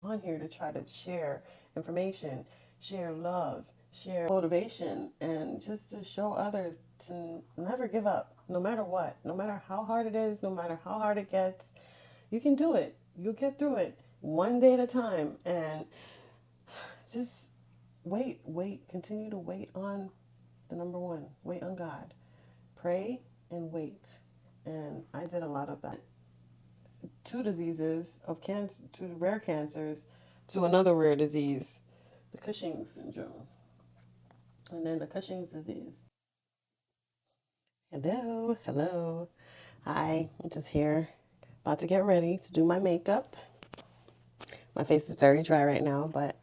on here to try to share information, share love, share motivation, and just to show others to never give up, no matter what, no matter how hard it is, no matter how hard it gets. You can do it. You'll get through it one day at a time. And just continue to wait on the number one. Wait on God. Pray and wait. And I did a lot of that. Two diseases of cancer, two rare cancers, to another rare disease, the Cushing's syndrome, and then the Cushing's disease. Hello, hello. Hi, I'm just here, about to get ready to do my makeup. My face is very dry right now, but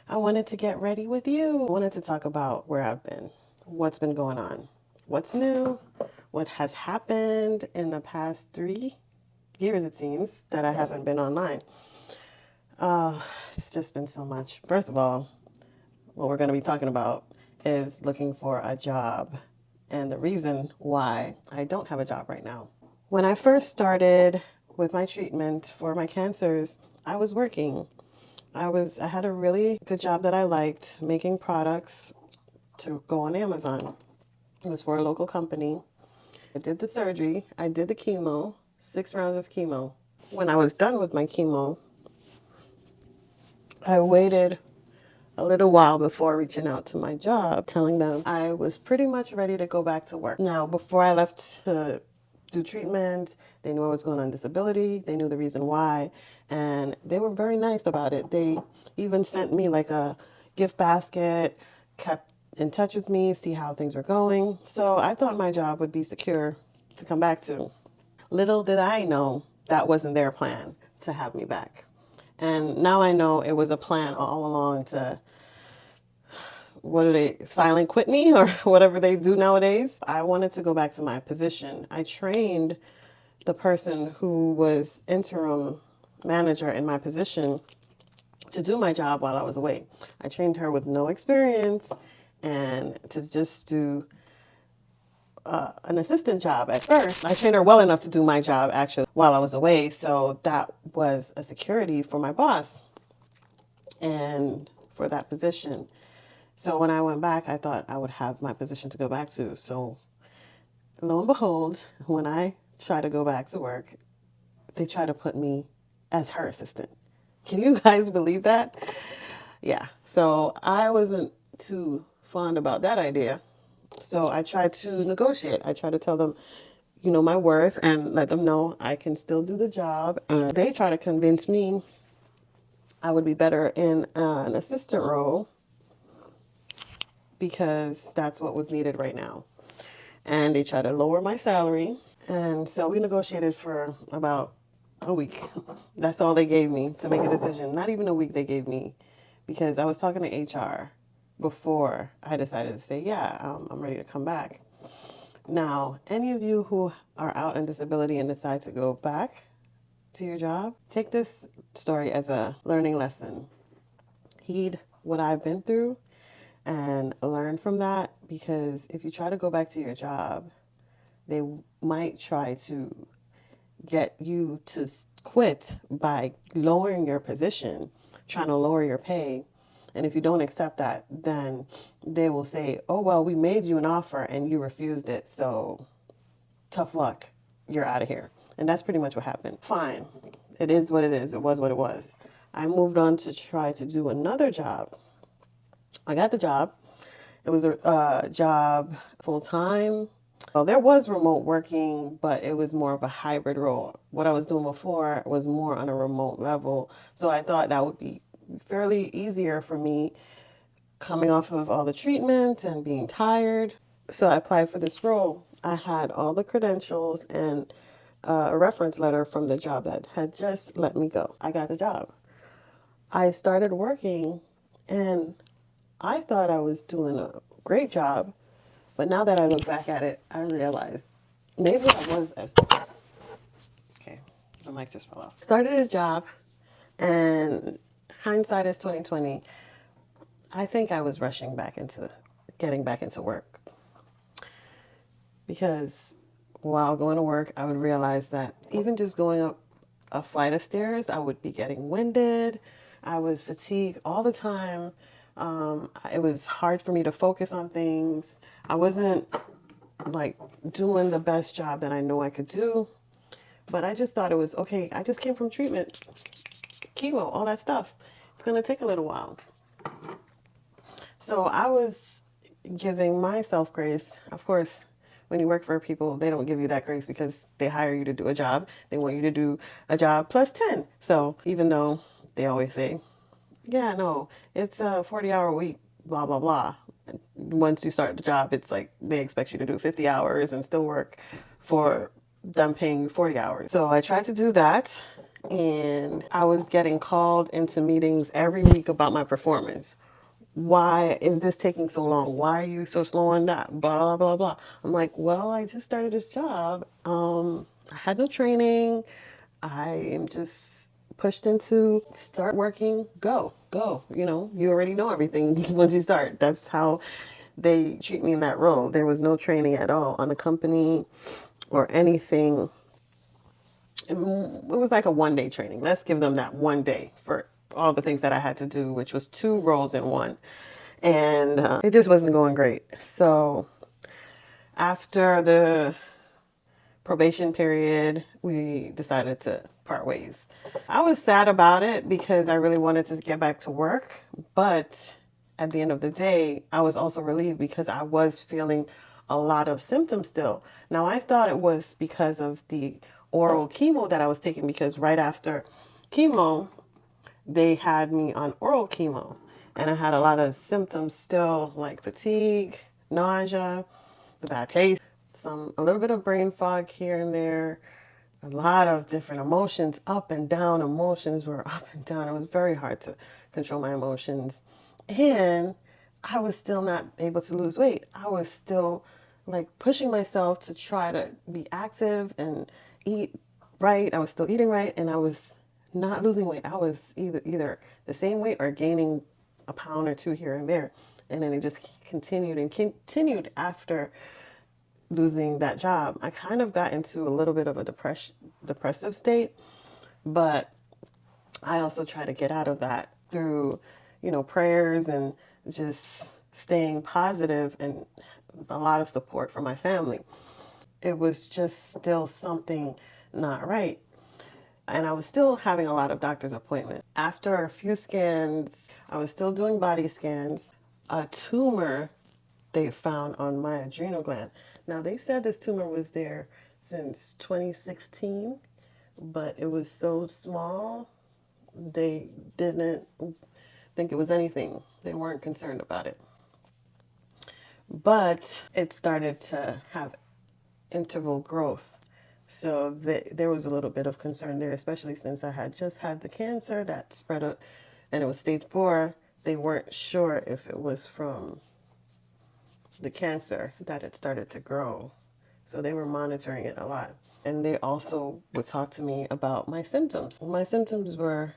I wanted to get ready with you. I wanted to talk about where I've been, what's been going on, what's new, what has happened in the past 3 years, it seems, that I haven't been online. It's just been so much. First of all, what we're going to be talking about is looking for a job and the reason why I don't have a job right now. When I first started with my treatment for my cancers, I was working. I had a really good job that I liked, making products to go on Amazon. It was for a local company. I did the surgery. I did the chemo, 6 rounds of chemo. When I was done with my chemo, I waited a little while before reaching out to my job, telling them I was pretty much ready to go back to work. Now, before I left to do treatment, they knew I was going on disability. They knew the reason why, and they were very nice about it. They even sent me like a gift basket, kept in touch with me, see how things were going. So I thought my job would be secure to come back to. Little did I know that wasn't their plan to have me back. And now I know it was a plan all along to, what do they, silent quit me or whatever they do nowadays. I wanted to go back to my position. I trained the person who was interim manager in my position to do my job while I was away. I trained her with no experience and to just do an assistant job at first. I trained her well enough to do my job actually while I was away. So that was a security for my boss and for that position. So when I went back, I thought I would have my position to go back to. So lo and behold, when I try to go back to work, they try to put me as her assistant. Can you guys believe that? Yeah. So I wasn't too fond about that idea. So I tried to negotiate. I tried to tell them, my worth and let them know I can still do the job. And they try to convince me I would be better in an assistant role because that's what was needed right now. And they tried to lower my salary. And so we negotiated for about a week. That's all they gave me to make a decision. Not even a week they gave me because I was talking to HR before I decided to say, yeah, I'm ready to come back. Now, any of you who are out on disability and decide to go back to your job, take this story as a learning lesson. Heed what I've been through and learn from that, because if you try to go back to your job, they might try to get you to quit by lowering your position, trying to lower your pay. And if you don't accept that, then they will say, oh, well, we made you an offer and you refused it. So tough luck. You're out of here. And that's pretty much what happened. Fine. It is what it is. It was what it was. I moved on to try to do another job. I got the job. It was a job full time. Well, there was remote working, but it was more of a hybrid role. What I was doing before was more on a remote level. So I thought that would be fairly easier for me coming off of all the treatment and being tired. So I applied for this role. I had all the credentials and a reference letter from the job that had just let me go. I got the job. I started working and I thought I was doing a great job, but now that I look back at it, I realize maybe I was as okay. The mic just fell off. Started a job, and hindsight is 2020. I think I was rushing back into getting back into work because while going to work, I would realize that even just going up a flight of stairs, I would be getting winded. I was fatigued all the time. It was hard for me to focus on things. I wasn't like doing the best job that I know I could do, but I just thought it was okay. I just came from treatment, chemo, all that stuff. It's going to take a little while. So I was giving myself grace. Of course, when you work for people, they don't give you that grace because they hire you to do a job. They want you to do a job plus 10. So even though they always say, yeah, no, it's a 40-hour week, blah, blah, blah. Once you start the job, it's like they expect you to do 50 hours and still work for them paying you 40 hours. So I tried to do that, and I was getting called into meetings every week about my performance. Why is this taking so long? Why are you so slow on that? Blah, blah, blah, blah. I'm like, well, I just started this job. I had no training. I am just pushed into start working, go. You already know everything once you start. That's how they treat me in that role. There was no training at all on the company or anything. It was like a 1 day training. Let's give them that 1 day for all the things that I had to do, which was two roles in one. And it just wasn't going great. So after the probation period, we decided to part ways. I was sad about it because I really wanted to get back to work, but at the end of the day, I was also relieved because I was feeling a lot of symptoms still. Now, I thought it was because of the oral chemo that I was taking, because right after chemo, they had me on oral chemo, and I had a lot of symptoms still, like fatigue, nausea, the bad taste, a little bit of brain fog here and there, a lot of different emotions, up and down. Emotions were up and down. It was very hard to control my emotions. And I was still not able to lose weight. I was still like pushing myself to try to be active and eat right. I was still eating right, and I was not losing weight. I was either the same weight or gaining a pound or two here and there. And then it just continued and continued after losing that job. I kind of got into a little bit of a depressive state, but I also try to get out of that through, prayers and just staying positive and a lot of support from my family. It was just still something not right. And I was still having a lot of doctor's appointments. After a few scans, I was still doing body scans. A tumor they found on my adrenal gland. Now, they said this tumor was there since 2016, but it was so small, they didn't think it was anything. They weren't concerned about it. But it started to have interval growth. So there was a little bit of concern there, especially since I had just had the cancer that spread up and it was stage 4. They weren't sure if it was from the cancer that it started to grow. So they were monitoring it a lot. And they also would talk to me about my symptoms. My symptoms were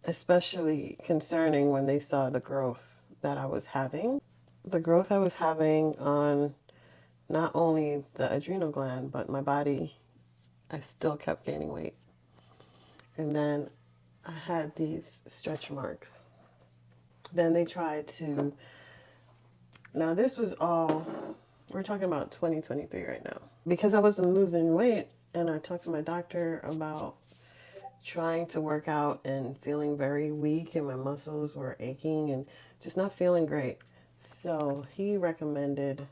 especially concerning when they saw the growth that I was having. The growth I was having on not only the adrenal gland, but my body, I still kept gaining weight. And then I had these stretch marks. Then they tried to, now this was all, we're talking about 2023 right now. Because I wasn't losing weight, and I talked to my doctor about trying to work out and feeling very weak, and my muscles were aching and just not feeling great. So he recommended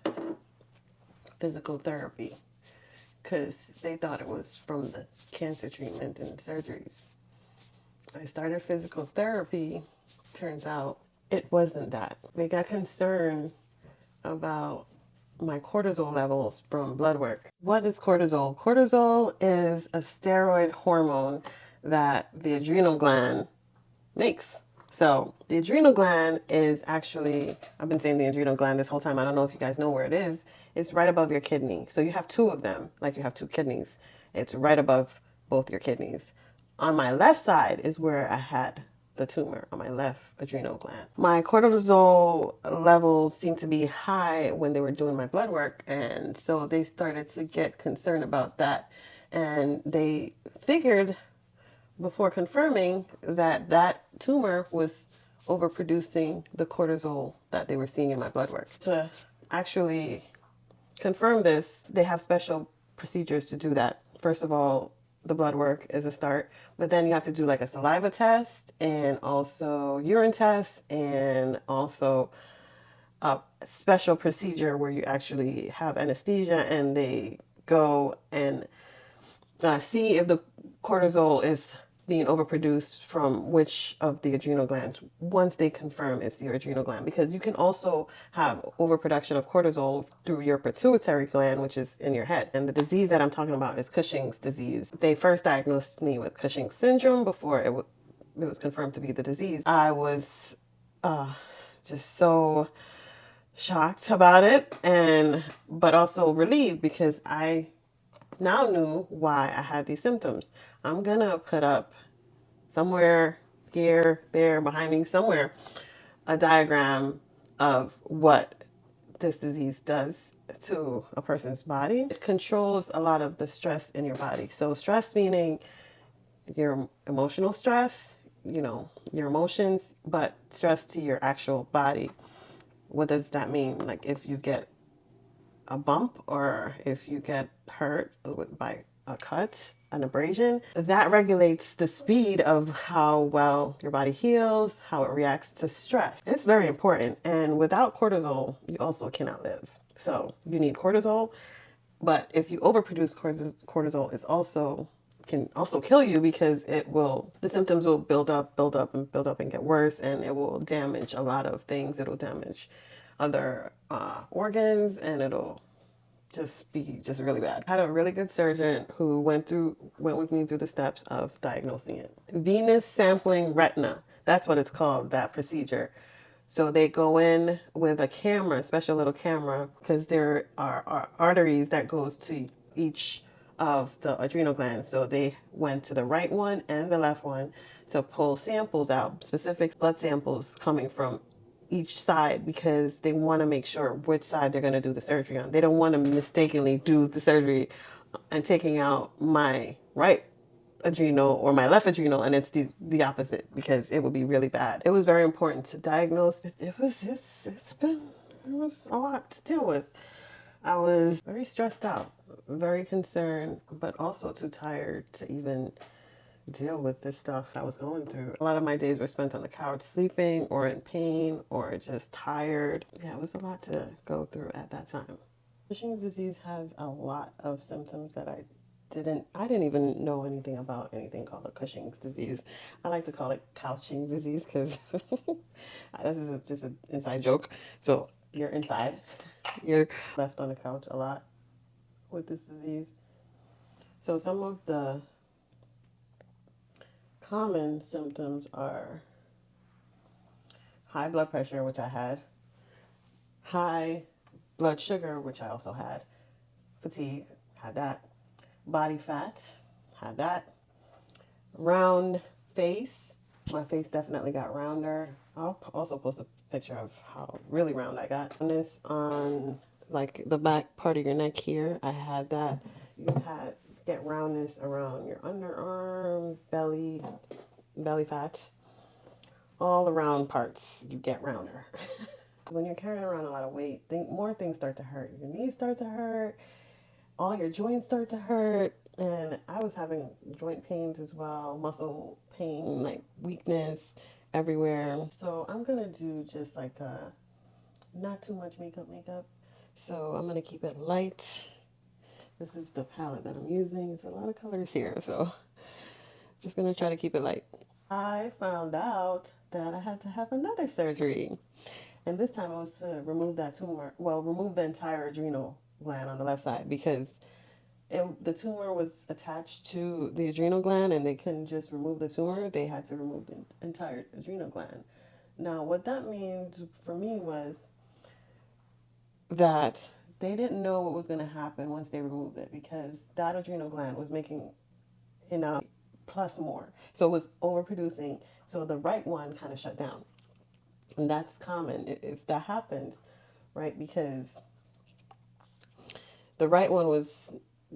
physical therapy because they thought it was from the cancer treatment and surgeries. I started physical therapy. Turns out it wasn't that. They got concerned about my cortisol levels from blood work. What is cortisol? Cortisol is a steroid hormone that the adrenal gland makes. So the adrenal gland is actually, I've been saying the adrenal gland this whole time. I don't know if you guys know where it is. It's right above your kidney. So you have two of them, like you have two kidneys. It's right above both your kidneys. On my left side is where I had the tumor on my left adrenal gland. My cortisol levels seemed to be high when they were doing my blood work, and so they started to get concerned about that. And they figured before confirming that that tumor was overproducing the cortisol that they were seeing in my blood work. To actually confirm this, they have special procedures to do that. First of all, the blood work is a start, but then you have to do like a saliva test and also urine test and also a special procedure where you actually have anesthesia and they go and see if the cortisol is being overproduced from which of the adrenal glands once they confirm it's your adrenal gland, because you can also have overproduction of cortisol through your pituitary gland, which is in your head. And the disease that I'm talking about is Cushing's disease. They first diagnosed me with Cushing's syndrome before it was confirmed to be the disease. I was just so shocked about it, and but also relieved because I now knew why I had these symptoms. I'm gonna put up somewhere here, there, behind me, somewhere, a diagram of what this disease does to a person's body. It controls a lot of the stress in your body. So stress meaning your emotional stress, your emotions, but stress to your actual body. What does that mean? Like if you get a bump or if you get hurt by a cut, an abrasion, that regulates the speed of how well your body heals, how it reacts to stress. It's very important. And without cortisol, you also cannot live. So you need cortisol, but if you overproduce cortisol, it's also can also kill you because the symptoms will build up and get worse, and it will damage a lot of things. It'll damage other organs, and it'll just really bad. I had a really good surgeon who went with me through the steps of diagnosing it. Venous sampling retina. That's what it's called, that procedure. So they go in with a camera, a special little camera, because there are arteries that goes to each of the adrenal glands. So they went to the right one and the left one to pull samples out, specific blood samples coming from each side, because they want to make sure which side they're going to do the surgery on. They don't want to mistakenly do the surgery and taking out my right adrenal or my left adrenal and it's the opposite, because it would be really bad. It was very important to diagnose. It was a lot to deal with. I was very stressed out, very concerned, but also too tired to even deal with this stuff I was going through. A lot of my days were spent on the couch sleeping or in pain or just tired. Yeah, it was a lot to go through at that time. Cushing's disease has a lot of symptoms that I didn't even know anything about anything called a Cushing's disease. I like to call it couching disease because this is just an inside joke. So you're inside, you're left on the couch a lot with this disease. So some of the common symptoms are high blood pressure, which I had, high blood sugar, which I also had, fatigue, had that, body fat, had that, round face. My face definitely got rounder. I'll also post a picture of how really round I got. And this on like the back part of your neck here, I had that. You had get roundness around your underarms, belly fat, all around parts. You get rounder. When you're carrying around a lot of weight, more things start to hurt. Your knees start to hurt. All your joints start to hurt. And I was having joint pains as well, muscle pain, like weakness everywhere. So I'm gonna do just like not too much makeup. So I'm gonna keep it light. This is the palette that I'm using. It's a lot of colors here, so just gonna try to keep it light. I found out that I had to have another surgery. And this time it was to remove that tumor. Well, remove the entire adrenal gland on the left side, because the tumor was attached to the adrenal gland and they couldn't just remove the tumor. They had to remove the entire adrenal gland. Now, what that means for me was that they didn't know what was going to happen once they removed it, because that adrenal gland was making enough plus more. So it was overproducing. So the right one kind of shut down. And that's common if that happens, right? Because the right one was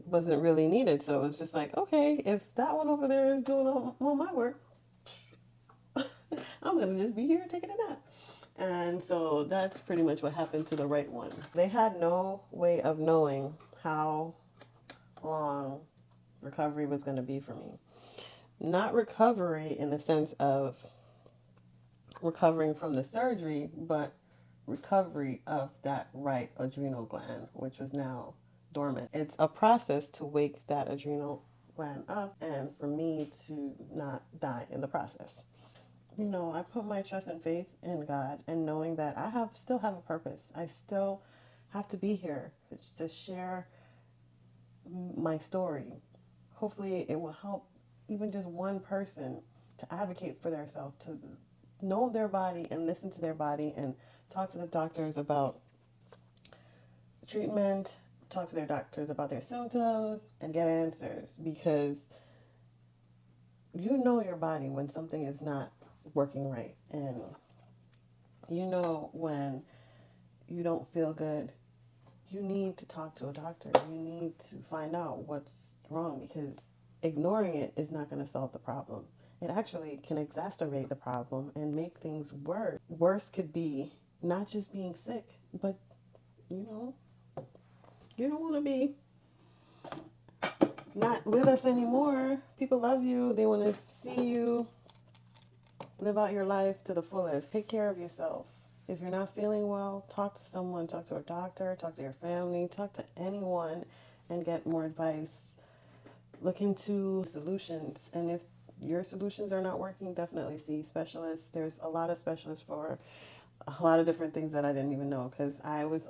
wasn't really needed. So it's just like, okay, if that one over there is doing all my work, I'm gonna just be here taking a nap. And so that's pretty much what happened to the right one. They had no way of knowing how long recovery was going to be for me. Not recovery in the sense of recovering from the surgery, but recovery of that right adrenal gland, which was now dormant. It's a process to wake that adrenal gland up and for me to not die in the process. You know, I put my trust and faith in God and knowing that I still have a purpose. I still have to be here to share my story. Hopefully it will help even just one person to advocate for themselves, to know their body and listen to their body and talk to the doctors about treatment, talk to their doctors about their symptoms and get answers, because you know your body when something is not working right, and you know when you don't feel good. You need to talk to a doctor. You need to find out what's wrong, because ignoring it is not going to solve the problem. It actually can exacerbate the problem and make things worse. Worse could be not just being sick, but you know, you don't want to be not with us anymore. People love you. They want to see you live out your life to the fullest. Take care of yourself. If you're not feeling well, talk to someone, talk to a doctor, talk to your family, talk to anyone and get more advice. Look into solutions. And if your solutions are not working, definitely see specialists. There's a lot of specialists for a lot of different things that I didn't even know, because I was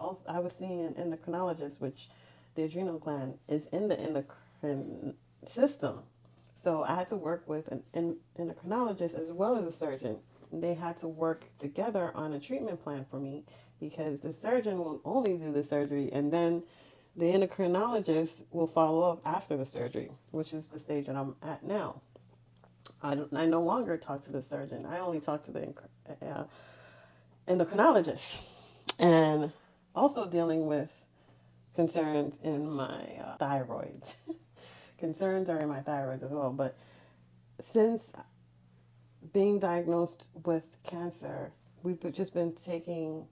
seeing an endocrinologist, which the adrenal gland is in the endocrine system. So I had to work with an endocrinologist as well as a surgeon. And they had to work together on a treatment plan for me, because the surgeon will only do the surgery and then the endocrinologist will follow up after the surgery, which is the stage that I'm at now. I no longer talk to the surgeon. I only talk to the endocrinologist. And also dealing with concerns in my thyroid. Concerns are in my thyroid as well. But since being diagnosed with cancer, we've just been taking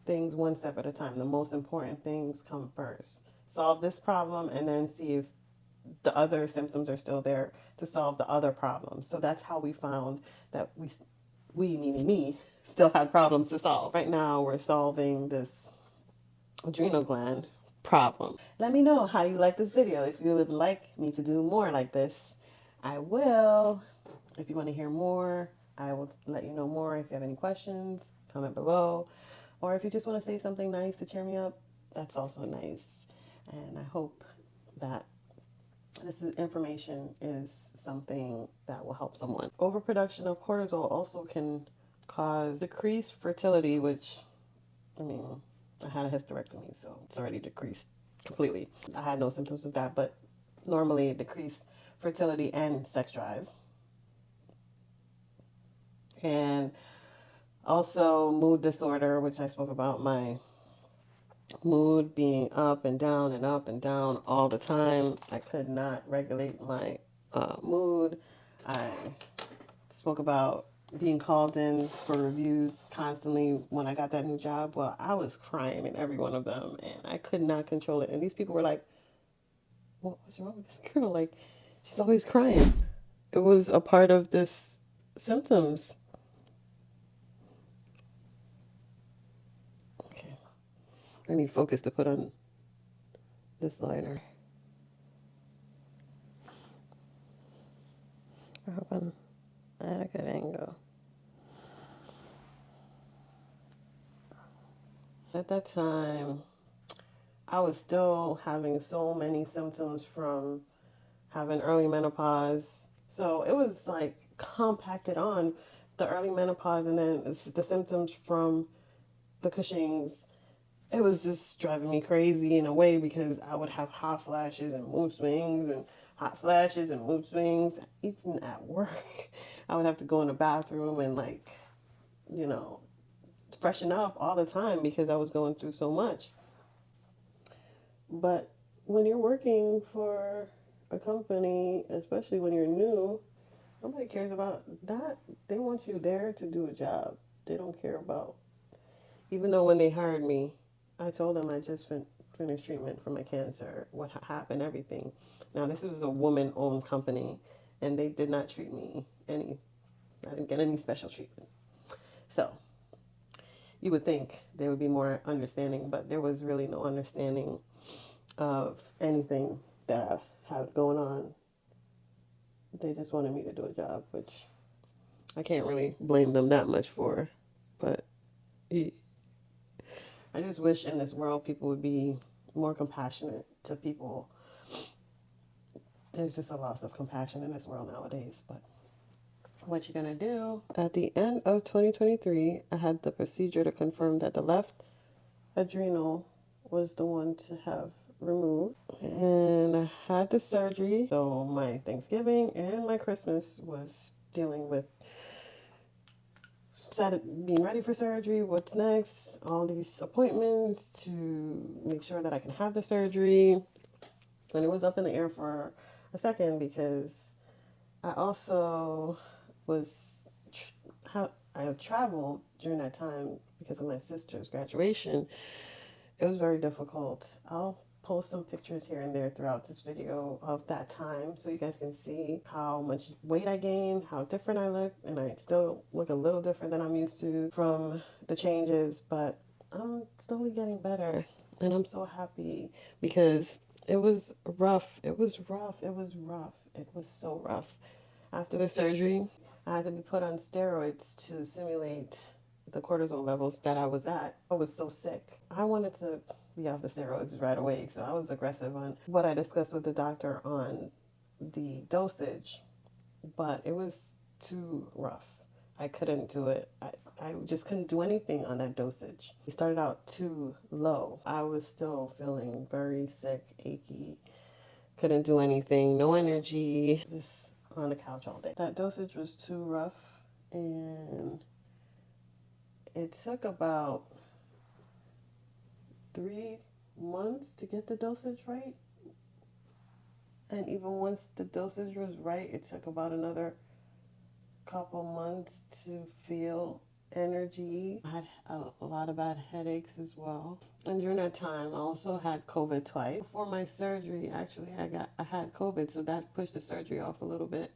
things one step at a time. The most important things come first. Solve this problem and then see if the other symptoms are still there to solve the other problems. So that's how we found that we meaning me, still had problems to solve. Right now, we're solving this adrenal gland problem. Let me know how you like this video. If you would like me to do more like this, I will. If you want to hear more, I will let you know more. If you have any questions, comment below. Or if you just want to say something nice to cheer me up, that's also nice. And I hope that information is something that will help someone. Overproduction of cortisol also can cause decreased fertility, which, I mean, I had a hysterectomy, so it's already decreased completely. I had no symptoms of that, but normally decreased fertility and sex drive. And also mood disorder, which I spoke about, my mood being up and down and up and down all the time. I could not regulate my mood. I spoke about being called in for reviews constantly when I got that new job. Well, I was crying in every one of them and I could not control it. And these people were like, what's wrong with this girl? Like, she's always crying. It was a part of this symptoms. Okay. I need focus to put on this lighter. I hope I'm at a good angle. At that time, I was still having so many symptoms from having early menopause. So it was like compacted on the early menopause and then the symptoms from the Cushing's. It was just driving me crazy in a way, because I would have hot flashes and mood swings and hot flashes and mood swings. Even at work, I would have to go in the bathroom and, like, you know, freshen up all the time because I was going through so much. But when you're working for a company, especially when you're new, nobody cares about that. They want you there to do a job. They don't care about, even though when they hired me, I told them I just finished treatment for my cancer, what happened, everything. Now, this was a woman owned company, and they did not treat me I didn't get any special treatment. So, you would think there would be more understanding, but there was really no understanding of anything that I had going on. They just wanted me to do a job, which I can't really blame them that much for. But I just wish in this world people would be more compassionate to people. There's just a loss of compassion in this world nowadays. But what you gonna do? At the end of 2023, I had the procedure to confirm that the left adrenal was the one to have removed. And I had the surgery. So my Thanksgiving and my Christmas was dealing with being ready for surgery, what's next, all these appointments to make sure that I can have the surgery. And it was up in the air for a second because I also was, I have traveled during that time because of my sister's graduation. It was very difficult. I'll post some pictures here and there throughout this video of that time so you guys can see how much weight I gained, how different I look, and I still look a little different than I'm used to from the changes, but I'm slowly getting better and I'm so happy because it was rough. It was rough. It was rough. It was so rough. After the surgery, I had to be put on steroids to simulate the cortisol levels that I was at. I was so sick. I wanted to be off the steroids right away, so I was aggressive on what I discussed with the doctor on the dosage, but it was too rough. I couldn't do it. I just couldn't do anything on that dosage. It started out too low. I was still feeling very sick, achy, couldn't do anything, no energy, just on the couch all day. That dosage was too rough, and it took about 3 months to get the dosage right. And even once the dosage was right, it took about another couple months to feel energy. I had a lot of bad headaches as well. And during that time, I also had COVID twice. Before my surgery, actually, I had COVID, so that pushed the surgery off a little bit.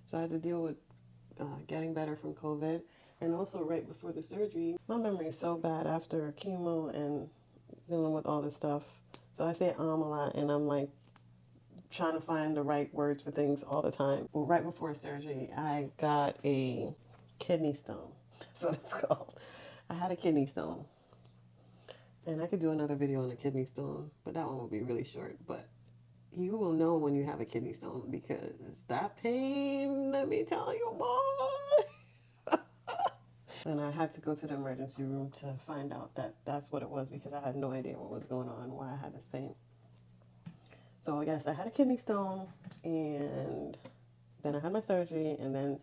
So I had to deal with getting better from COVID. And also, right before the surgery, my memory is so bad after chemo and dealing with all this stuff. So I say a lot, and I'm like trying to find the right words for things all the time. Well, right before surgery, I got a kidney stone. That's what it's called. I had a kidney stone. And I could do another video on a kidney stone, but that one will be really short. But you will know when you have a kidney stone because that pain, let me tell you, boy. And I had to go to the emergency room to find out that that's what it was because I had no idea what was going on, why I had this pain. So yes, I had a kidney stone, and then I had my surgery, and then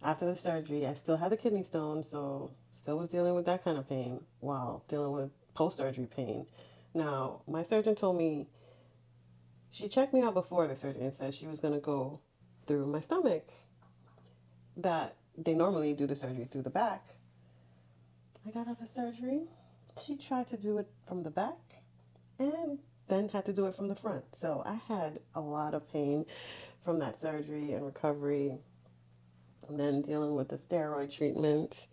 after the surgery, I still had the kidney stone, so still was dealing with that kind of pain while dealing with post-surgery pain. Now, my surgeon told me, she checked me out before the surgery and said she was going to go through my stomach, that they normally do the surgery through the back. I got out of surgery. She tried to do it from the back and then had to do it from the front. So I had a lot of pain from that surgery and recovery, and then dealing with the steroid treatment.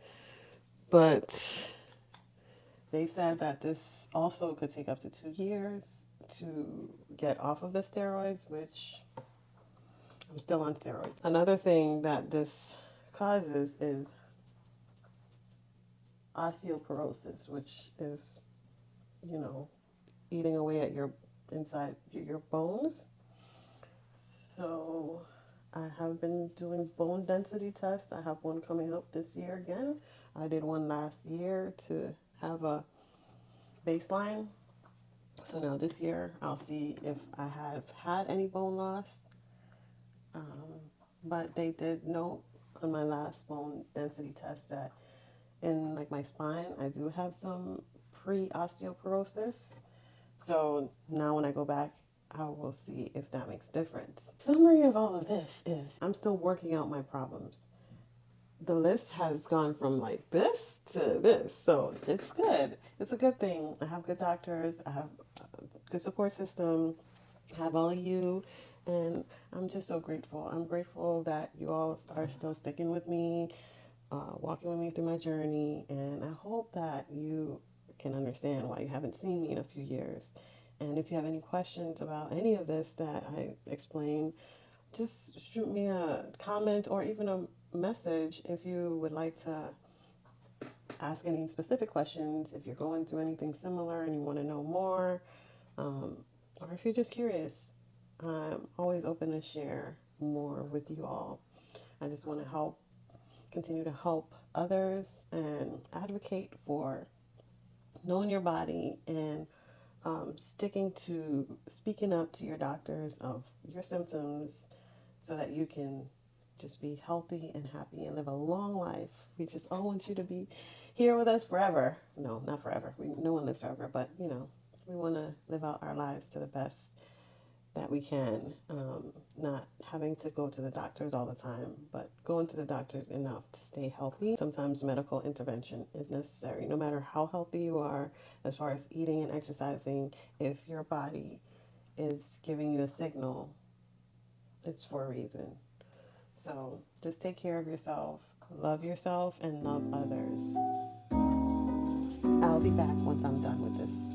But they said that this also could take up to 2 years to get off of the steroids, which I'm still on steroids. Another thing that this causes is osteoporosis, which is, you know, eating away at your inside your bones. So I have been doing bone density tests. I have one coming up this year again. I did one last year to have a baseline. So now this year I'll see if I have had any bone loss. But they did note on my last bone density test that in like my spine I do have some pre-osteoporosis. So now when I go back I will see if that makes a difference. Summary of all of this is I'm still working out my problems. The list has gone from like this to this, so it's good. It's a good thing. I have good doctors, I have a good support system, I have all of you, and I'm just so grateful. I'm grateful that you all are still sticking with me, walking with me through my journey, and I hope that you can understand why you haven't seen me in a few years. And if you have any questions about any of this that I explained, just shoot me a comment or even a message if you would like to ask any specific questions, if you're going through anything similar and you want to know more, um, or if you're just curious. I'm always open to share more with you all. I just want to continue to help others and advocate for knowing your body and speaking up to your doctors of your symptoms so that you can just be healthy and happy and live a long life. We just all want you to be here with us forever. No, not forever. No one lives forever, but we want to live out our lives to the best that we can, not having to go to the doctors all the time, but going to the doctors enough to stay healthy. Sometimes medical intervention is necessary, no matter how healthy you are, as far as eating and exercising. If your body is giving you a signal, it's for a reason. So just take care of yourself, and love others. I'll be back once I'm done with this.